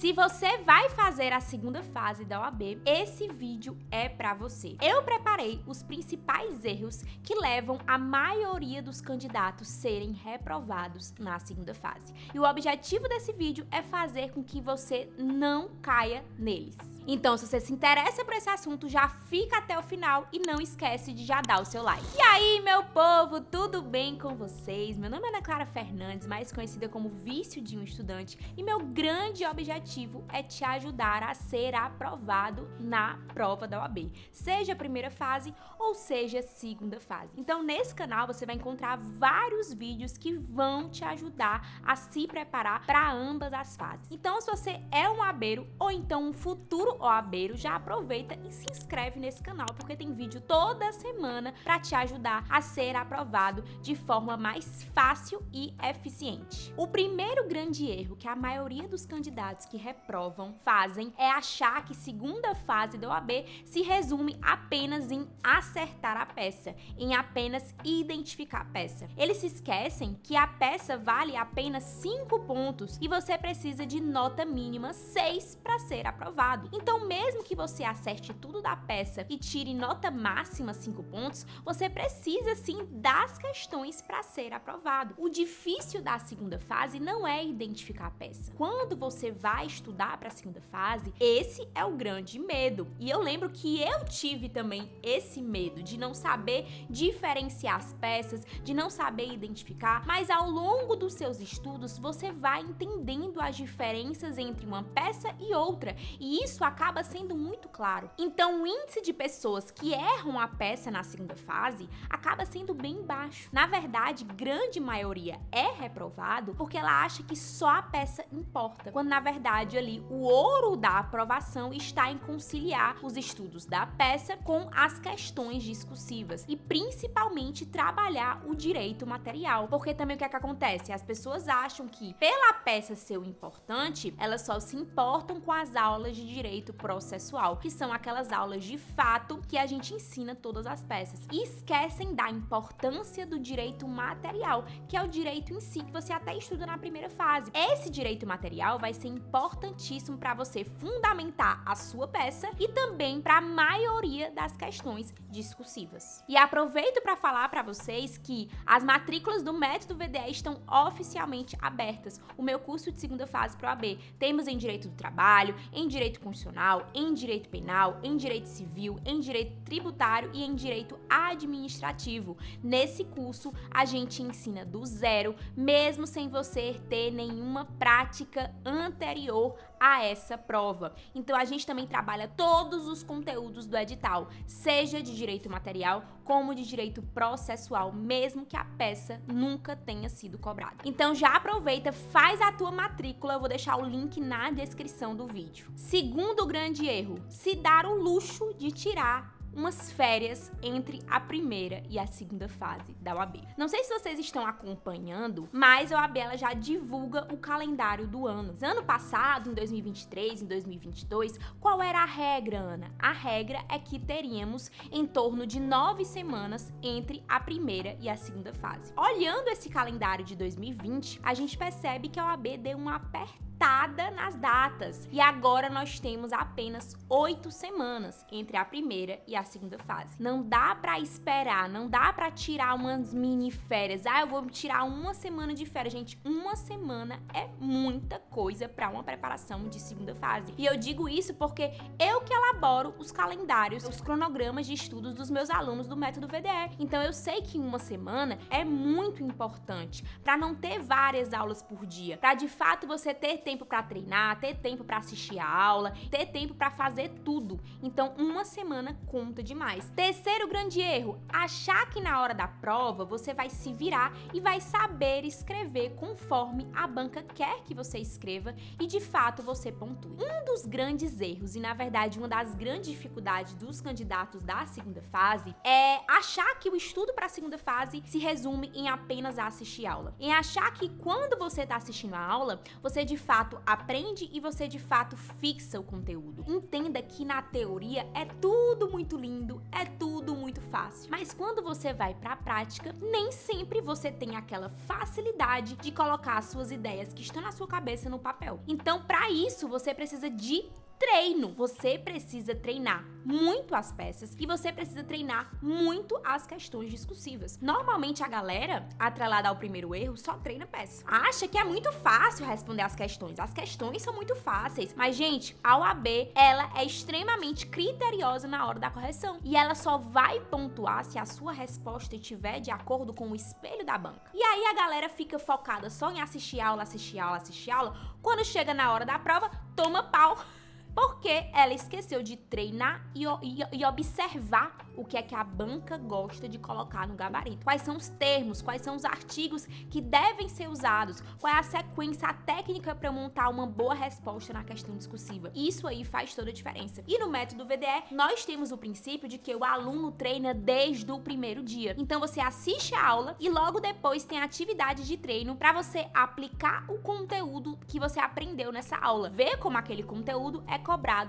Se você vai fazer a segunda fase da OAB, esse vídeo é pra você. Eu preparei os principais erros que levam a maioria dos candidatos serem reprovados na segunda fase. E o objetivo desse vídeo é fazer com que você não caia neles. Então, se você se interessa por esse assunto, já fica até o final e não esquece de já dar o seu like. E aí, meu povo, tudo bem com vocês? Meu nome é Ana Clara Fernandes, mais conhecida como Vício de um Estudante, e meu grande objetivo é te ajudar a ser aprovado na prova da OAB, seja a primeira fase ou seja a segunda fase. Então, nesse canal você vai encontrar vários vídeos que vão te ajudar a se preparar para ambas as fases. Então, se você é um OABeiro ou então um futuro OABeiro, já aproveita e se inscreve nesse canal, porque tem vídeo toda semana para te ajudar a ser aprovado de forma mais fácil e eficiente. O primeiro grande erro que a maioria dos candidatos que reprovam fazem é achar que segunda fase da OAB se resume apenas em acertar a peça, em apenas identificar a peça. Eles se esquecem que a peça vale apenas 5 pontos e você precisa de nota mínima 6 para ser aprovado. Então, mesmo que você acerte tudo da peça e tire nota máxima 5 pontos, você precisa sim das questões para ser aprovado. O difícil da segunda fase não é identificar a peça. Quando você vai estudar para a segunda fase, esse é o grande medo. E eu lembro que eu tive também esse medo de não saber diferenciar as peças, de não saber identificar, mas ao longo dos seus estudos você vai entendendo as diferenças entre uma peça e outra, e isso acaba sendo muito claro. Então, o índice de pessoas que erram a peça na segunda fase acaba sendo bem baixo. Na verdade, grande maioria é reprovado porque ela acha que só a peça importa, quando na verdade ali o ouro da aprovação está em conciliar os estudos da peça com as questões discursivas e principalmente trabalhar o direito material, porque também o que é que acontece? As pessoas acham que pela peça ser o importante, elas só se importam com as aulas de direito processual, que são aquelas aulas de fato que a gente ensina todas as peças, e esquecem da importância do direito material, que é o direito em si, que você até estuda na primeira fase. Esse direito material vai ser importantíssimo para você fundamentar a sua peça e também para a maioria das questões discursivas. E aproveito para falar para vocês que as matrículas do Método VDE estão oficialmente abertas. O meu curso de segunda fase para o OAB temos em Direito do Trabalho, em Direito Constitucional, em Direito Penal, em Direito Civil, em Direito Tributário e em Direito Administrativo. Nesse curso, a gente ensina do zero, mesmo sem você ter nenhuma prática anterior a essa prova. Então, a gente também trabalha todos os conteúdos do edital, seja de direito material como de direito processual, mesmo que a peça nunca tenha sido cobrada. Então, já aproveita, faz a tua matrícula, eu vou deixar o link na descrição do vídeo. Segundo grande erro, se dar o luxo de tirar umas férias entre a primeira e a segunda fase da OAB. Não sei se vocês estão acompanhando, mas a OAB ela já divulga o calendário do ano. Ano passado, em 2023, em 2022, qual era a regra, Ana? A regra é que teríamos em torno de 9 semanas entre a primeira e a segunda fase. Olhando esse calendário de 2020, a gente percebe que a OAB deu uma apertada nas datas. E agora nós temos apenas 8 semanas entre a primeira e a segunda fase. Não dá pra esperar, não dá pra tirar umas mini férias. Eu vou tirar uma semana de férias. Gente, uma semana é muita coisa pra uma preparação de segunda fase. E eu digo isso porque eu que elaboro os calendários, os cronogramas de estudos dos meus alunos do Método VDE. Então eu sei que uma semana é muito importante pra não ter várias aulas por dia, pra de fato você ter tempo para treinar, ter tempo para assistir a aula, ter tempo para fazer tudo. Então, uma semana conta demais. Terceiro grande erro, achar que na hora da prova você vai se virar e vai saber escrever conforme a banca quer que você escreva e de fato você pontue. Um dos grandes erros e na verdade uma das grandes dificuldades dos candidatos da segunda fase é achar que o estudo para a segunda fase se resume em apenas assistir aula. Em achar que quando você está assistindo a aula, você de fato fato aprende e você de fato fixa o conteúdo. Entenda que na teoria é tudo muito lindo, é tudo muito fácil. Mas quando você vai para a prática, nem sempre você tem aquela facilidade de colocar as suas ideias que estão na sua cabeça no papel. Então, para isso, você precisa de treino. Você precisa treinar muito as peças e você precisa treinar muito as questões discursivas. Normalmente a galera, atrelada ao primeiro erro, só treina peça. Acha que é muito fácil responder as questões. As questões são muito fáceis. Mas, gente, a OAB, ela é extremamente criteriosa na hora da correção. E ela só vai pontuar se a sua resposta estiver de acordo com o espelho da banca. E aí a galera fica focada só em assistir aula, assistir aula, assistir aula. Quando chega na hora da prova, toma pau. Porque ela esqueceu de treinar e observar o que é que a banca gosta de colocar no gabarito. Quais são os termos, quais são os artigos que devem ser usados, qual é a sequência, a técnica para eu montar uma boa resposta na questão discursiva. Isso aí faz toda a diferença. E no método VDE, nós temos o princípio de que o aluno treina desde o primeiro dia. Então você assiste a aula e logo depois tem atividade de treino para você aplicar o conteúdo que você aprendeu nessa aula. Ver como aquele conteúdo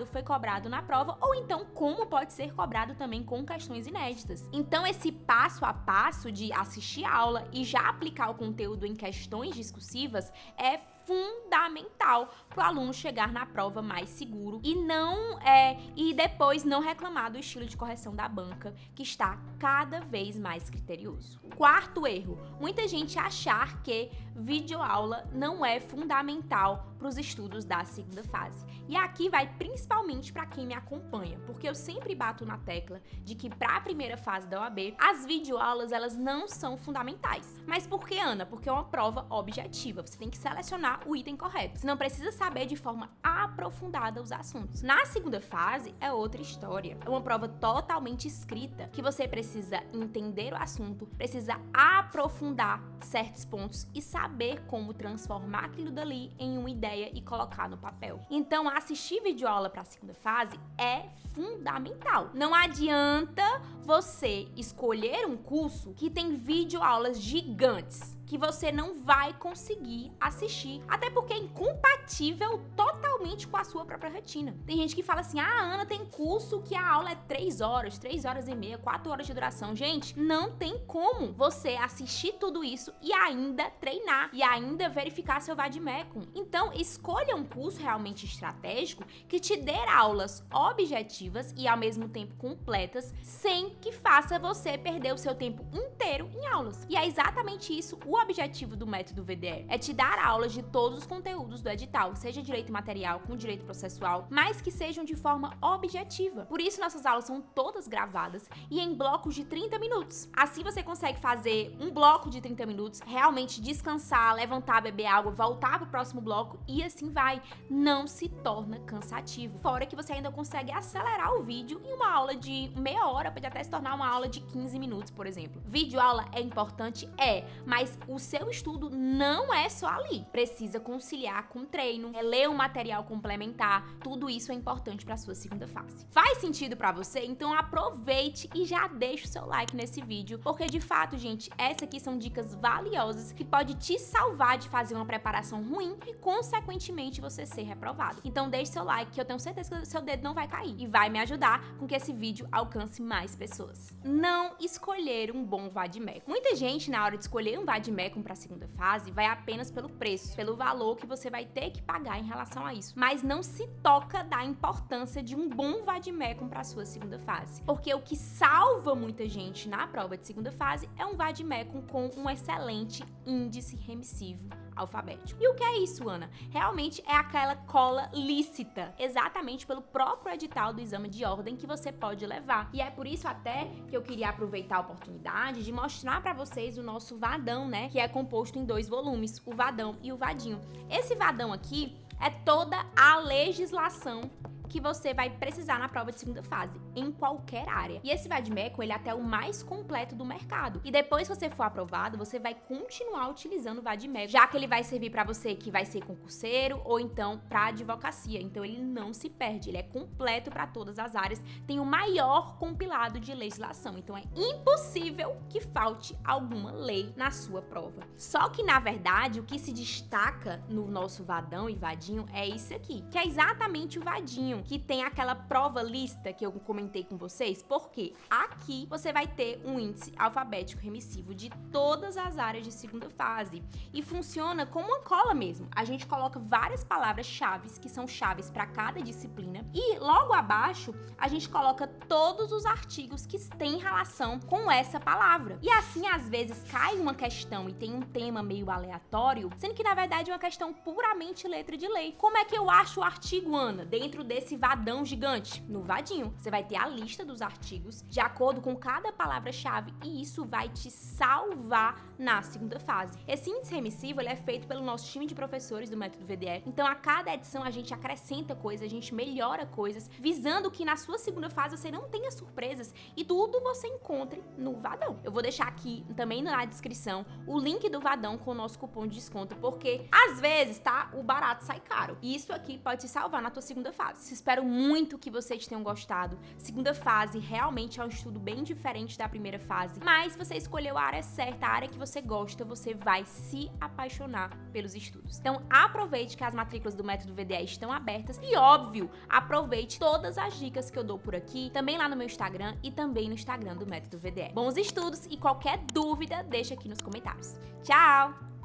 foi cobrado na prova, ou então como pode ser cobrado também com questões inéditas. Então esse passo a passo de assistir a aula e já aplicar o conteúdo em questões discursivas é fundamental para o aluno chegar na prova mais seguro e depois não reclamar do estilo de correção da banca, que está cada vez mais criterioso. Quarto erro, muita gente achar que videoaula não é fundamental para os estudos da segunda fase. E aqui vai principalmente para quem me acompanha, porque eu sempre bato na tecla de que para a primeira fase da OAB, as videoaulas elas não são fundamentais. Mas por que, Ana? Porque é uma prova objetiva, você tem que selecionar o item correto. Você não precisa saber de forma aprofundada os assuntos. Na segunda fase é outra história. É uma prova totalmente escrita, que você precisa entender o assunto, precisa aprofundar certos pontos e saber como transformar aquilo dali em uma ideia e colocar no papel. Então, assistir videoaula para a segunda fase é fundamental. Não adianta você escolher um curso que tem videoaulas gigantes, que você não vai conseguir assistir, até porque é incompatível totalmente com a sua própria rotina. Tem gente que fala assim, Ana, tem curso que a aula é 3 horas e meia, 4 horas de duração. Gente, não tem como você assistir tudo isso e ainda treinar, e ainda verificar seu vademecum. Então, escolha um curso realmente estratégico que te dê aulas objetivas e ao mesmo tempo completas, sem que faça você perder o seu tempo inteiro em aulas. E é exatamente isso o objetivo do método VDE, é te dar aulas de todos os conteúdos do edital, seja direito material com direito processual, mas que sejam de forma objetiva. Por isso nossas aulas são todas gravadas e em blocos de 30 minutos. Assim você consegue fazer um bloco de 30 minutos, realmente descansar, levantar, beber água, voltar pro próximo bloco e assim vai. Não se torna cansativo. Fora que você ainda consegue acelerar o vídeo em uma aula de meia hora, pode até se tornar uma aula de 15 minutos, por exemplo. Videoaula é importante? É, mas o seu estudo não é só ali. Precisa conciliar com treino, ler um material complementar, tudo isso é importante para a sua segunda fase. Faz sentido para você? Então aproveite e já deixa o seu like nesse vídeo, porque de fato, gente, essas aqui são dicas valiosas que pode te salvar de fazer uma preparação ruim e, consequentemente, você ser reprovado. Então deixe seu like, que eu tenho certeza que o seu dedo não vai cair e vai me ajudar com que esse vídeo alcance mais pessoas. Não escolher um bom vademecum. Muita gente, na hora de escolher um vademecum para a segunda fase, vai apenas pelo preço, pelo valor que você vai ter que pagar em relação a isso. Mas não se toca da importância de um bom vademecum para a sua segunda fase. Porque o que salva muita gente na prova de segunda fase é um vademecum com um excelente índice remissivo alfabético. E o que é isso, Ana? Realmente é aquela cola lícita, exatamente pelo próprio edital do exame de ordem que você pode levar. E é por isso até que eu queria aproveitar a oportunidade de mostrar para vocês o nosso vadão, né? Que é composto em 2 volumes, o vadão e o vadinho. Esse vadão aqui é toda a legislação que você vai precisar na prova de segunda fase, em qualquer área. E esse Vademecum, ele é até o mais completo do mercado. E depois que você for aprovado, você vai continuar utilizando o Vademecum, já que ele vai servir para você que vai ser concurseiro ou então para advocacia. Então ele não se perde, ele é completo para todas as áreas, tem o maior compilado de legislação. Então é impossível que falte alguma lei na sua prova. Só que na verdade, o que se destaca no nosso Vadão e Vadinho é isso aqui, que é exatamente o Vadinho, que tem aquela prova lista que eu comentei com vocês, porque aqui você vai ter um índice alfabético remissivo de todas as áreas de segunda fase e funciona como uma cola mesmo. A gente coloca várias palavras-chave que são chaves para cada disciplina e logo abaixo a gente coloca todos os artigos que têm relação com essa palavra. E assim, às vezes cai uma questão e tem um tema meio aleatório, sendo que na verdade é uma questão puramente letra de lei. Como é que eu acho o artigo, Ana, dentro desse vadão gigante? No Vadinho, você vai ter a lista dos artigos de acordo com cada palavra-chave e isso vai te salvar na segunda fase. Esse índice remissivo, ele é feito pelo nosso time de professores do Método VDE. Então, a cada edição a gente acrescenta coisas, a gente melhora coisas, visando que na sua segunda fase você não tenha surpresas e tudo você encontre no Vadão. Eu vou deixar aqui também na descrição o link do Vadão com o nosso cupom de desconto, porque às vezes, tá, o barato sai caro. E isso aqui pode te salvar na tua segunda fase. Espero muito que vocês tenham gostado. Segunda fase realmente é um estudo bem diferente da primeira fase, mas se você escolheu a área certa, a área que você gosta, você vai se apaixonar pelos estudos. Então aproveite que as matrículas do Método VDE estão abertas e, óbvio, aproveite todas as dicas que eu dou por aqui, também lá no meu Instagram e também no Instagram do Método VDE. Bons estudos e qualquer dúvida, deixa aqui nos comentários. Tchau!